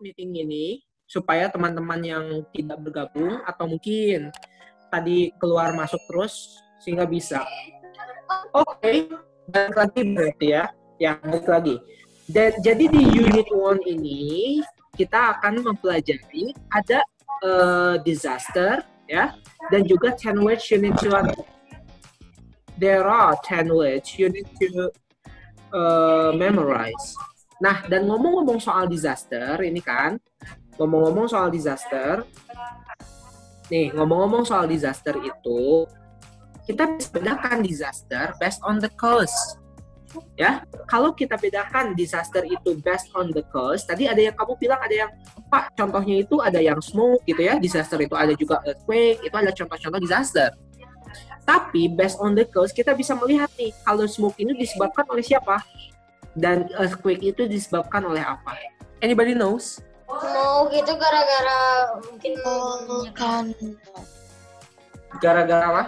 meeting ini supaya teman-teman yang tidak bergabung atau mungkin tadi keluar masuk terus sehingga bisa. Oke, balik lagi berarti ya. Ya, balik lagi. Jadi di unit 1 ini kita akan mempelajari ada disaster ya dan juga 10 words you need to there are 10 words you need to memorize. Nah, dan ngomong-ngomong soal disaster ini kan, ngomong-ngomong soal disaster itu kita bisa bedakan disaster based on the cause. Ya, kalau kita bedakan disaster itu based on the cause, tadi ada yang kamu bilang ada yang Pak, contohnya itu ada yang smoke gitu ya, disaster itu ada juga earthquake, itu adalah contoh-contoh disaster. Tapi based on the cause kita bisa melihat nih kalau smoke ini disebabkan oleh siapa dan earthquake itu disebabkan oleh apa? Anybody knows? Smoke itu gara-gara mungkin Kan. Gara-gara apa?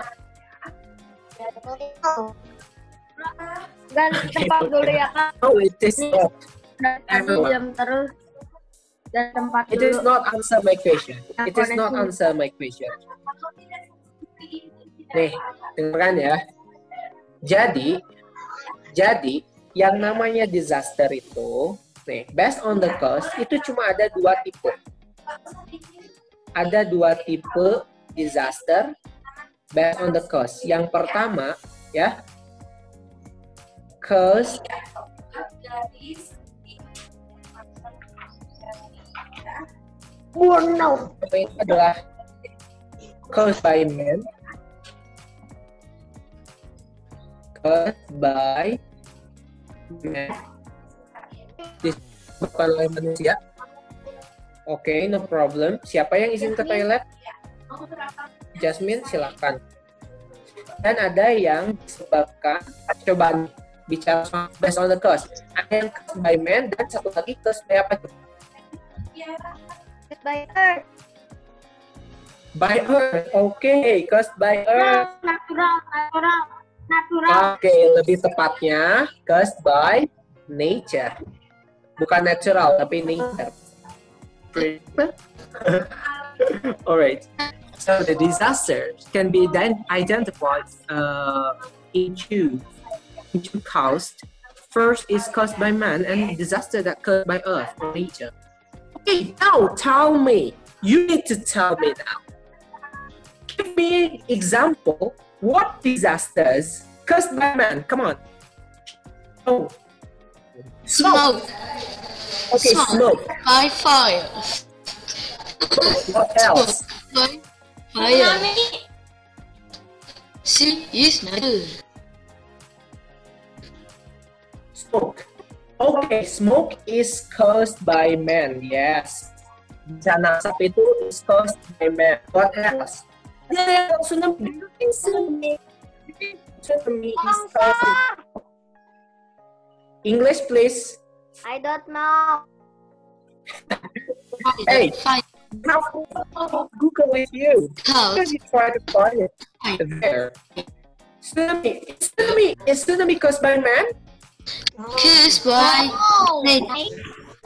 dan tempat dulu ya kan. Oh, it is not. Tadi jam terus dan tempat It dulu. is not answer my question. It is not answer my question. Nih, dengarkan ya. Jadi yang namanya disaster itu, nih, based on the cause itu cuma ada 2 tipe. Ada 2 tipe disaster based on the cause. Yang pertama, ya, cause itu adalah caused by man, disebabkan oleh manusia. Oke, no problem. Siapa yang izin ke toilet? Jasmine, silakan. Dan ada yang disebabkan, coba bicara based on the cause. Ada yang caused by man dan satu lagi caused by apa? By earth. By earth. Oke, caused by earth. Natural. Oke, lebih tepatnya caused by nature. Bukan natural, tapi nature. Alright. So the disasters can be then identified into caused. First is caused by man, and disaster that caused by earth or nature. Okay, now tell me. You need to tell me now. Give me an example. What disasters caused by man? Come on. Oh. Smoke. Okay, smoke. By fire. What else? By fire. See, yes, natural. Smoke. Okay, smoke is caused by man. Yes. Bencana asap itu is caused by man. What else? Tsunami is caused. English, please. I don't know. Hey. Fire. How Google with you? Cause. Because you try to find it there. Is tsunami caused by man? Caused by nature.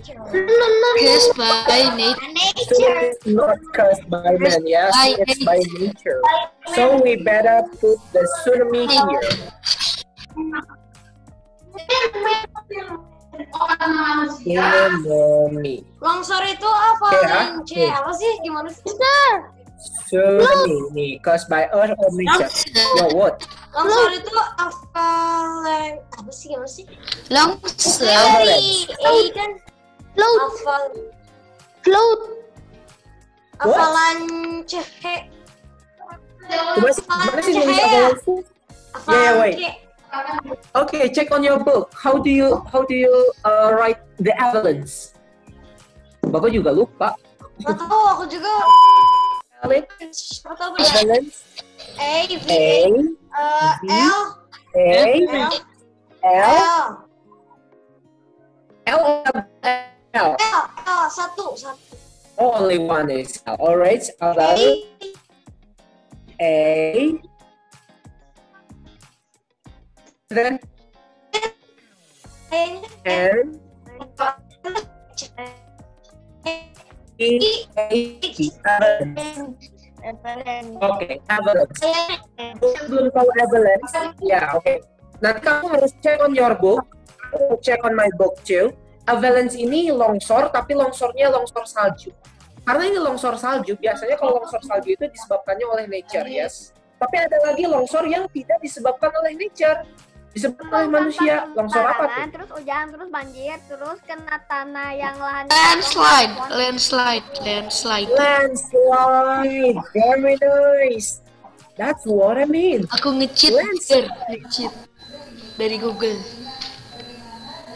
Caused by nature. Tsunami is not caused by man. Yes, By it's by nature. So we better put the tsunami here. Tsunami. Longsor itu apa? Ya. Apa sih? Gimana sih? Tsunami nih, caused by earth or nature. Yo, what? Longsor itu apa sih? Gimana sih? Longsor. Kan? Float. Avalanche. Gimana sih nulis avalanche? Yeah, wait. Okay, check on your book. How do you write the avalanche? Bapak juga lupa. Nggak tahu, aku juga. Avalanche. Nggak tahu ya. Avalanche. L. Satu. Oh, only one is L. Alright. A. Then N. Oke, avalanche. Belum tahu avalanche? Ya, oke. Nanti kamu harus check on your book, check on my book too. Avalanche ini longsor, tapi longsornya longsor salju. Karena ini longsor salju, biasanya kalau longsor salju itu disebabkannya oleh nature, yes. Tapi ada lagi longsor yang tidak disebabkan oleh nature, disebabkan oleh manusia. Longsor apa tuh? Terus hujan, terus banjir, terus kena tanah yang lahan. Landslide. Landslide, very nice. That's what I mean. Aku nge-cheat dari Google.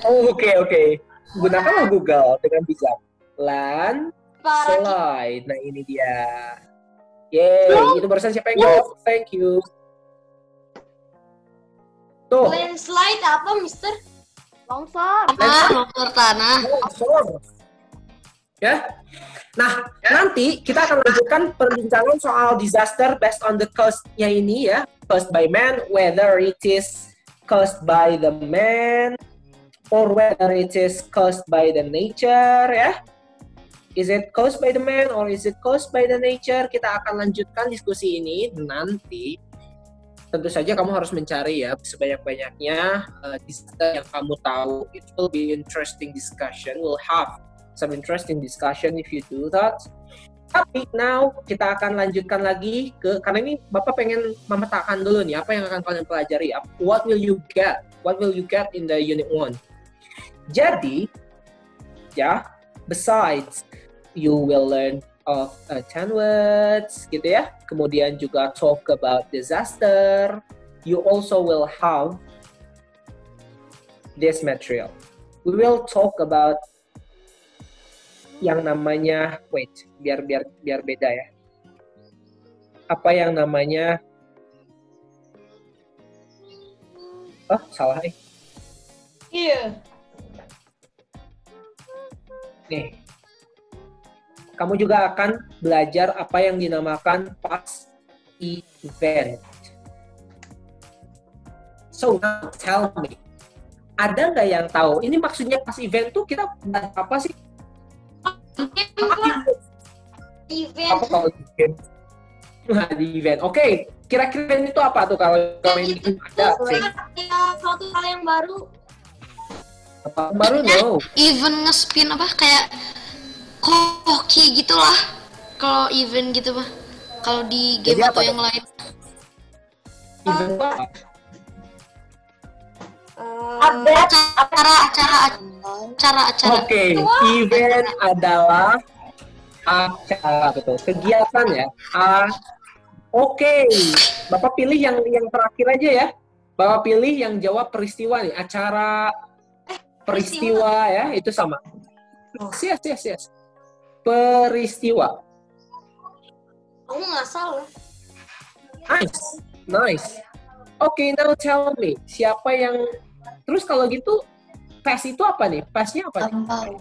Oh, oke. Gunakanlah Google dengan bijak. Landslide. Nah, ini dia. Yeay, itu barusan siapa yang jawab? Thank you. Tuh. Landslide apa, Mister? Longsor. Longsor tanah. Longsor. Ya. Nah, nanti kita akan lanjutkan perbincangan soal disaster based on the cause-nya ini ya. Caused by man, whether it is caused by the man or whether it is caused by the nature ya. Is it caused by the man or is it caused by the nature? Kita akan lanjutkan diskusi ini nanti. Tentu saja kamu harus mencari ya sebanyak-banyaknya disaster yang kamu tahu. It will be interesting discussion. We'll have some interesting discussion if you do that. Tapi now kita akan lanjutkan lagi karena ini Bapak pengen memetakan dulu nih apa yang akan kalian pelajari. What will you get? What will you get in the unit 1? Jadi ya, besides you will learn of 10 words gitu ya. Kemudian juga talk about disaster. You also will have this material. We will talk about yang namanya biar beda ya. Apa yang namanya salah Iya. Nih. Kamu juga akan belajar apa yang dinamakan past event. So now tell me, ada nggak yang tahu? Ini maksudnya past event tuh kita bahas apa sih? Event. Apa kalau event? Nah, di event. Oke, kira-kira itu apa tuh kalau ini ada? Suatu hal yang baru. Apa baru no? Event nge-spin apa kayak hoki gitulah. Kalau event gitu mah. Kalau di game Jadi atau apa yang tuh? lain. Event apa? Acara. Oke, event adalah acara, betul. Kegiatan ya. Oke, Bapak pilih yang terakhir aja ya. Bapak pilih yang jawab peristiwa nih. Acara, peristiwa ya, itu sama. Yes. Peristiwa. Kamu nggak salah. Nice. Oke, now tell me, siapa yang... Terus kalau gitu, past itu apa nih? Pastnya apa nih?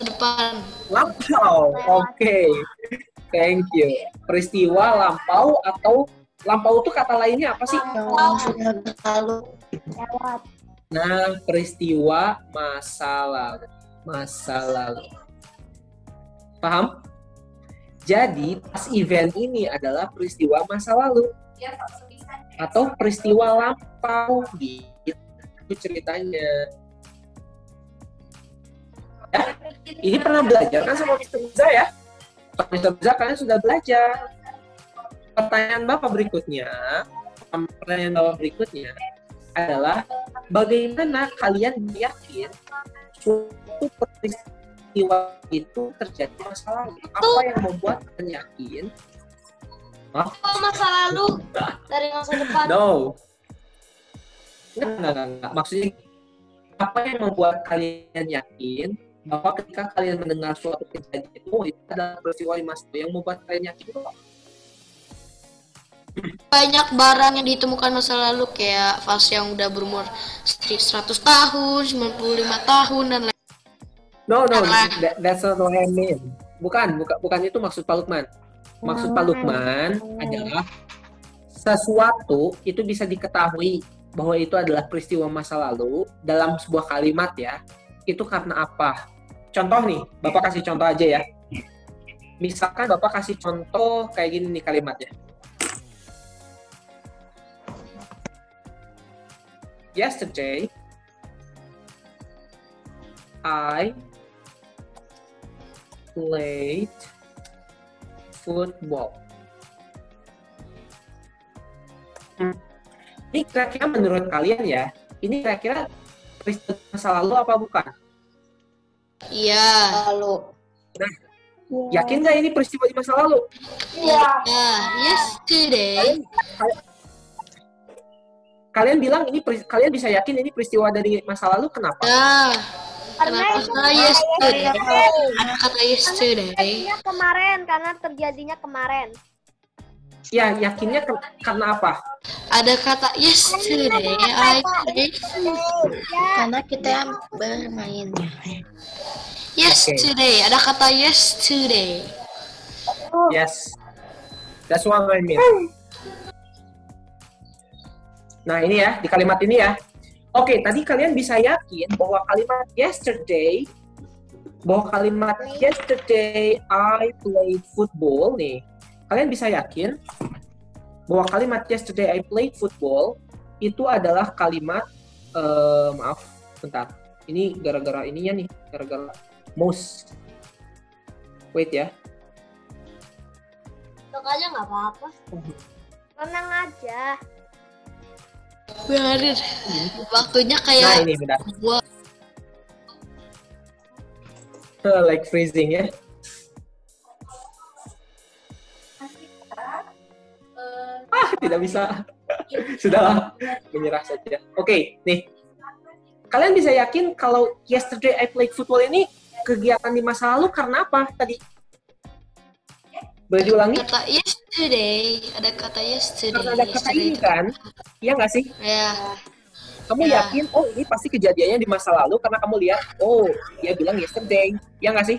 Depan. Lampau. Oke. Thank you. Peristiwa lampau atau lampau itu kata lainnya apa sih? Nah, peristiwa masa lalu. Paham? Jadi, pas event ini adalah peristiwa masa lalu. Atau peristiwa lampau gitu ceritanya. Ya, ini pernah belajar kan sama Mr. Riza ya? Pak Mr. Riza kalian sudah belajar. Pertanyaan Bapak berikutnya adalah bagaimana kalian yakin suatu peristiwa itu terjadi masa lalu? Apa yang membuat kalian yakin? Masa lalu dari masa depan. No. Enggak. Maksudnya apa yang membuat kalian yakin bahwa ketika kalian mendengar suatu kejadian itu adalah peristiwa di masa lalu yang membuat kalian yakin kok? Banyak barang yang ditemukan masa lalu kayak vas yang udah berumur 100 tahun, 95 tahun dan lain. No, that's not what I mean. Bukan itu maksud Pak Lukman. Maksud Pak Lukman adalah sesuatu itu bisa diketahui bahwa itu adalah peristiwa masa lalu dalam sebuah kalimat ya. Itu karena apa? Contoh nih, Bapak kasih contoh aja ya. Misalkan Bapak kasih contoh kayak gini nih kalimatnya. Yesterday, I played football. Ini kira-kira menurut kalian ya, ini kira-kira peristiwa masa lalu apa bukan? Iya. Lalu. Yakin nggak ini peristiwa di masa lalu? Iya. Yesterday. Kalian bilang ini kalian bisa yakin ini peristiwa dari masa lalu, kenapa? Ya. Karena Kenapa yesterday? Ada kata yesterday. terjadinya kemarin, karena terjadinya kemarin. Ya, yakinnya karena apa? Ada kata yesterday. I played. Karena kita bermain. Yesterday. Ada kata yesterday. Yes. That's what I mean. Nah, ini ya, di kalimat ini ya. Oke, tadi kalian bisa yakin bahwa kalimat yesterday I played football nih. Kalian bisa yakin bahwa kalimat yesterday I played football itu adalah kalimat maaf, bentar. Ini gara-gara ininya nih, gara-gara mouse. Wait ya. Tok aja nggak apa-apa. Tenang aja. Biarin. Waktunya Nah, kayak ini benar. gua. Like freezing ya. Tidak bisa. Sudahlah, menyerah saja. Oke, nih. Kalian bisa yakin kalau yesterday I played football ini kegiatan di masa lalu karena apa tadi? Boleh diulangi? Kata yesterday. Ada kata yesterday. Karena ada kata ini kan? Iya nggak sih? Ya. Kamu Ya. yakin, oh ini pasti kejadiannya di masa lalu karena kamu lihat, oh dia bilang yesterday. Iya nggak sih?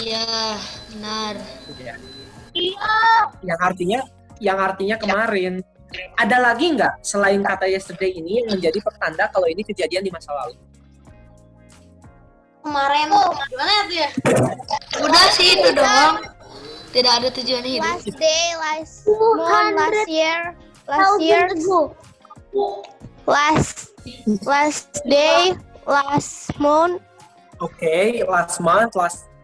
Iya. Benar. Iya. Yang artinya kemarin. Ada lagi nggak selain kata yesterday ini yang menjadi pertanda kalau ini kejadian di masa lalu? Kemarin gimana tuh ya? Udah sih itu doang. Tidak ada tujuan hidup. Last day, last month, last year, last day, last month. Oke, last month,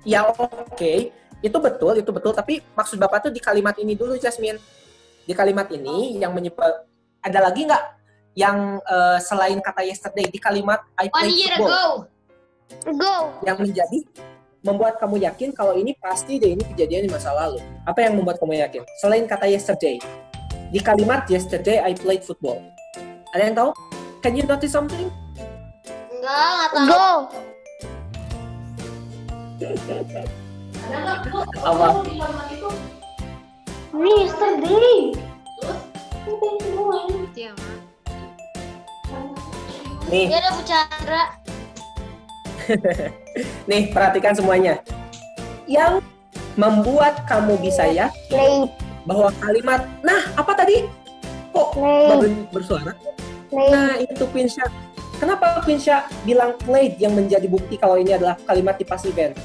ya oke. Itu betul, tapi maksud Bapak tuh di kalimat ini dulu, Jasmine. Di kalimat ini yang ada lagi nggak yang selain kata yesterday di kalimat I One played year football ago. yang menjadi membuat kamu yakin kalau ini pasti deh ini kejadian di masa lalu. Apa yang membuat kamu yakin? Selain kata yesterday. Di kalimat yesterday I played football. Ada yang tahu? Can you notice something? Enggak tahu. Go. Apa? Yesterday. Nih, Dia ada Bu Chandra. nih perhatikan semuanya. Yang membuat kamu bisa yakin bahwa kalimat, nah apa tadi? Kok baru bersuara? Nah itu Quinsha. Kenapa Quinsha bilang played yang menjadi bukti kalau ini adalah kalimat di past event?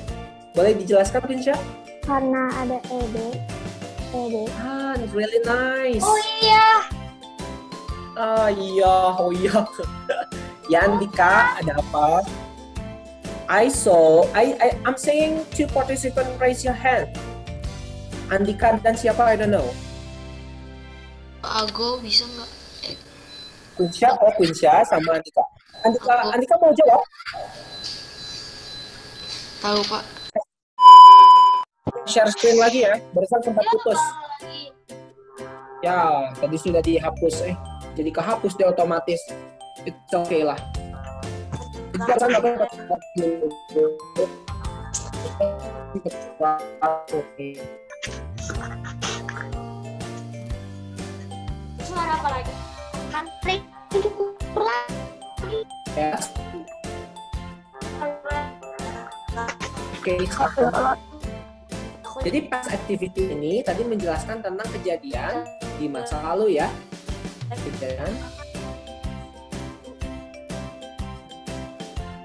Boleh dijelaskan Quinsha? Karena ada ed. Ah, it's really nice. Oh iya. Oh iya. Ya Andika, ada apa? I'm saying two participants raise your hand. Andika dan siapa? I don't know. Ago bisa nggak? Quinsha sama Andika. Andika mau jawab? Tahu Pak. Share screen lagi ya, barusan sempat putus. Ya, tadi sudah dihapus jadi kehapus dia otomatis. It's okay lah. Jangan Suara apa lagi? Country. Yes. Oke. Jadi past activity ini tadi menjelaskan tentang kejadian di masa lalu ya. Kejadian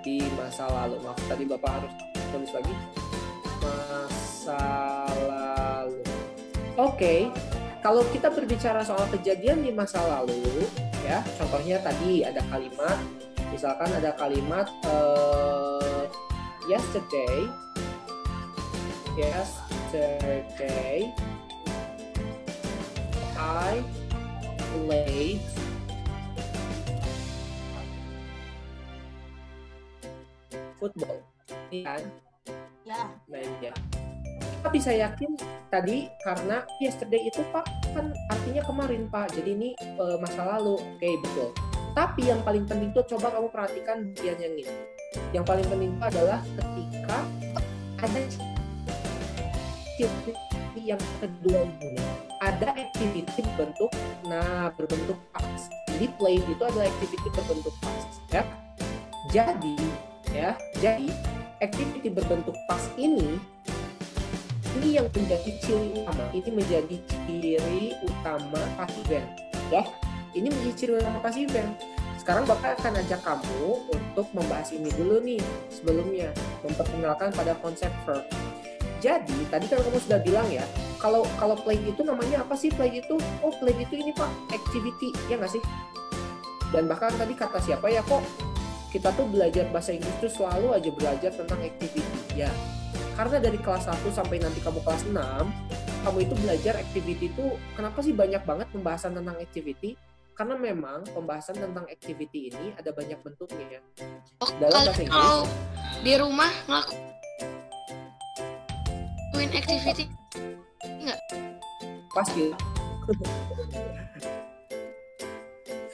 di masa lalu. Maaf tadi Bapak harus tulis lagi. masa lalu. Oke, kalau kita berbicara soal kejadian di masa lalu, ya, contohnya tadi ada kalimat, misalkan ada kalimat yesterday, I played football, ini kan? Ya. Mainnya. Kita bisa yakin tadi karena yesterday itu Pak kan artinya kemarin Pak, jadi ini masa lalu. Oke, betul. Tapi yang paling penting tuh coba kamu perhatikan bagian yang ini. Yang paling penting itu adalah ketika ada activity yang kedua ini, ada activity berbentuk past. Jadi play itu adalah activity berbentuk past, ya. Jadi activity berbentuk past ini yang menjadi ciri utama. Ini menjadi ciri utama passive, ya. Ini menjadi ciri utama passive. Sekarang Bapak akan ajak kamu untuk membahas ini dulu nih sebelumnya, memperkenalkan pada konsep verb. Jadi tadi kan kamu sudah bilang ya, kalau play itu namanya apa sih play itu? Oh, play itu ini Pak, activity, ya nggak sih? Dan bahkan tadi kata siapa ya, kok kita tuh belajar bahasa Inggris tuh selalu aja belajar tentang activity, ya. Karena dari kelas 1 sampai nanti kamu kelas 6, kamu itu belajar activity itu, kenapa sih banyak banget pembahasan tentang activity? Karena memang pembahasan tentang activity ini ada banyak bentuknya ya. Dalam bahasa Inggris, kalau di rumah ngelakuin activity enggak? pasti.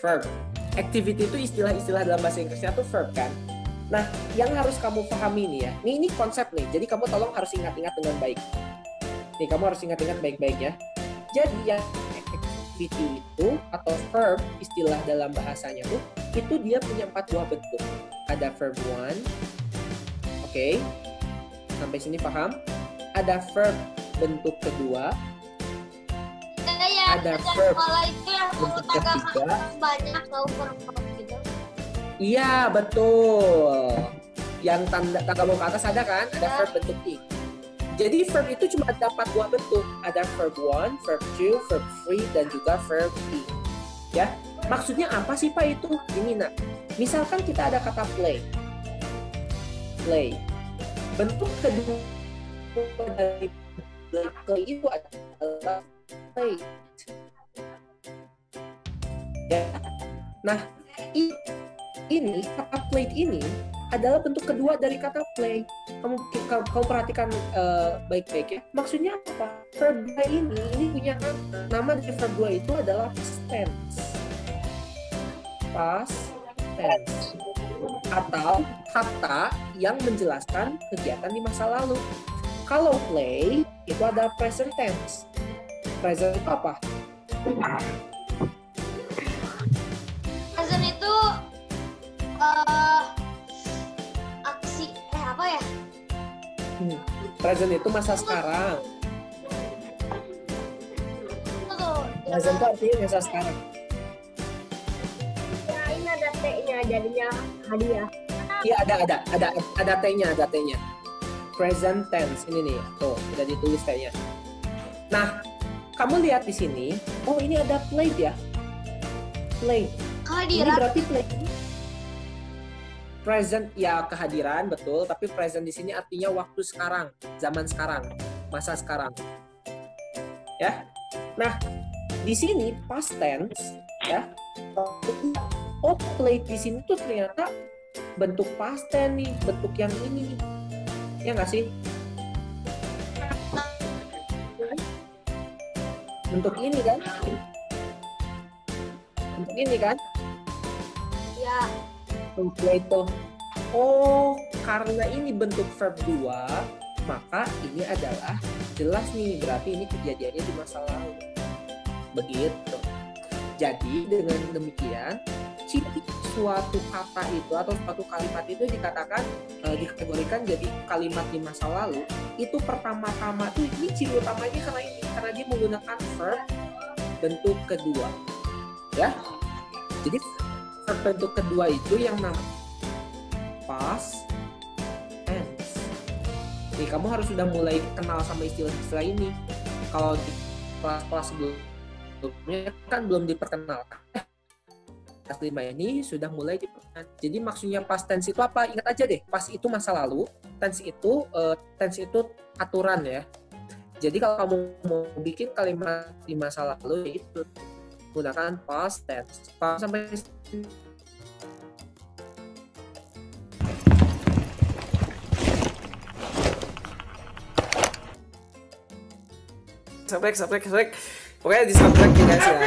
Verb. Activity itu istilah-istilah dalam bahasa Inggrisnya tuh verb kan. Nah, yang harus kamu pahami nih ya. Ini konsep nih. Jadi kamu tolong harus ingat-ingat dengan baik. Nih, kamu harus ingat-ingat baik-baik ya. Jadi yang activity itu atau verb istilah dalam bahasanya tuh itu dia punya 4 buah bentuk. Ada verb 1. Oke. Sampai sini paham? Ada verb bentuk kedua. Ada verb Sekolah itu yang bentuk menggunakan ketiga. banyak tahu verb gitu. Iya, betul. Yang tanda mau ke atas ada kan? Ada verb bentuk I. Jadi verb itu cuma ada 4 buah bentuk. Ada verb 1, verb 2, verb 3, dan juga verb I. Ya, maksudnya apa sih Pak itu? Ini nak. Misalkan kita ada kata play. Play. Bentuk kedua dari play itu adalah play. Ya. Nah, ini kata plate ini adalah bentuk kedua dari kata play. Kamu perhatikan baik-baik ya. Maksudnya apa? Verb 2 ini punya nama dari verb 2 itu adalah past tense. Past tense. Atau kata yang menjelaskan kegiatan di masa lalu. Kalau play itu ada present tense. Present itu apa? Present itu aksi apa ya? Present itu masa sekarang. Tuh, Present itu artinya masa sekarang. Kirain ada T-nya jadinya hadiah. Iya ada T-nya. Present tense ini nih. Tuh, udah ditulis T-nya. Nah, kamu lihat di sini, oh ini ada played ya. Played. Ini kehadiran. berarti played. Present ya kehadiran betul, tapi present di sini artinya waktu sekarang, zaman sekarang, masa sekarang. Ya. Nah, di sini past tense ya. Oh, played di sini tuh ternyata bentuk past tense nih, bentuk yang ini. Ya nggak sih? Bentuk ini kan? Bentuk ini kan? Ya. Play itu. Oh, karena ini bentuk verb 2, maka ini adalah jelas nih, berarti ini kejadiannya di masa lalu. Begitu. Jadi dengan demikian, ciri suatu kata itu atau suatu kalimat itu dikatakan dikategorikan jadi kalimat di masa lalu. Itu pertama-tama tuh ini ciri utamanya karena dia menggunakan verb bentuk kedua. Ya. Jadi verb bentuk kedua itu yang namanya past tense. Nih, kamu harus sudah mulai kenal sama istilah-istilah ini. Kalau di kelas-kelas sebelumnya kan belum diperkenalkan. Kelas 5 ini sudah mulai diperkenalkan. Jadi maksudnya past tense itu apa? Ingat aja deh, past itu masa lalu, tense itu aturan ya. Jadi kalau kamu mau bikin kalimat di masa lalu itu gunakan past tense. Sampai Sabrek. Pokoknya di subscribe ya guys ya.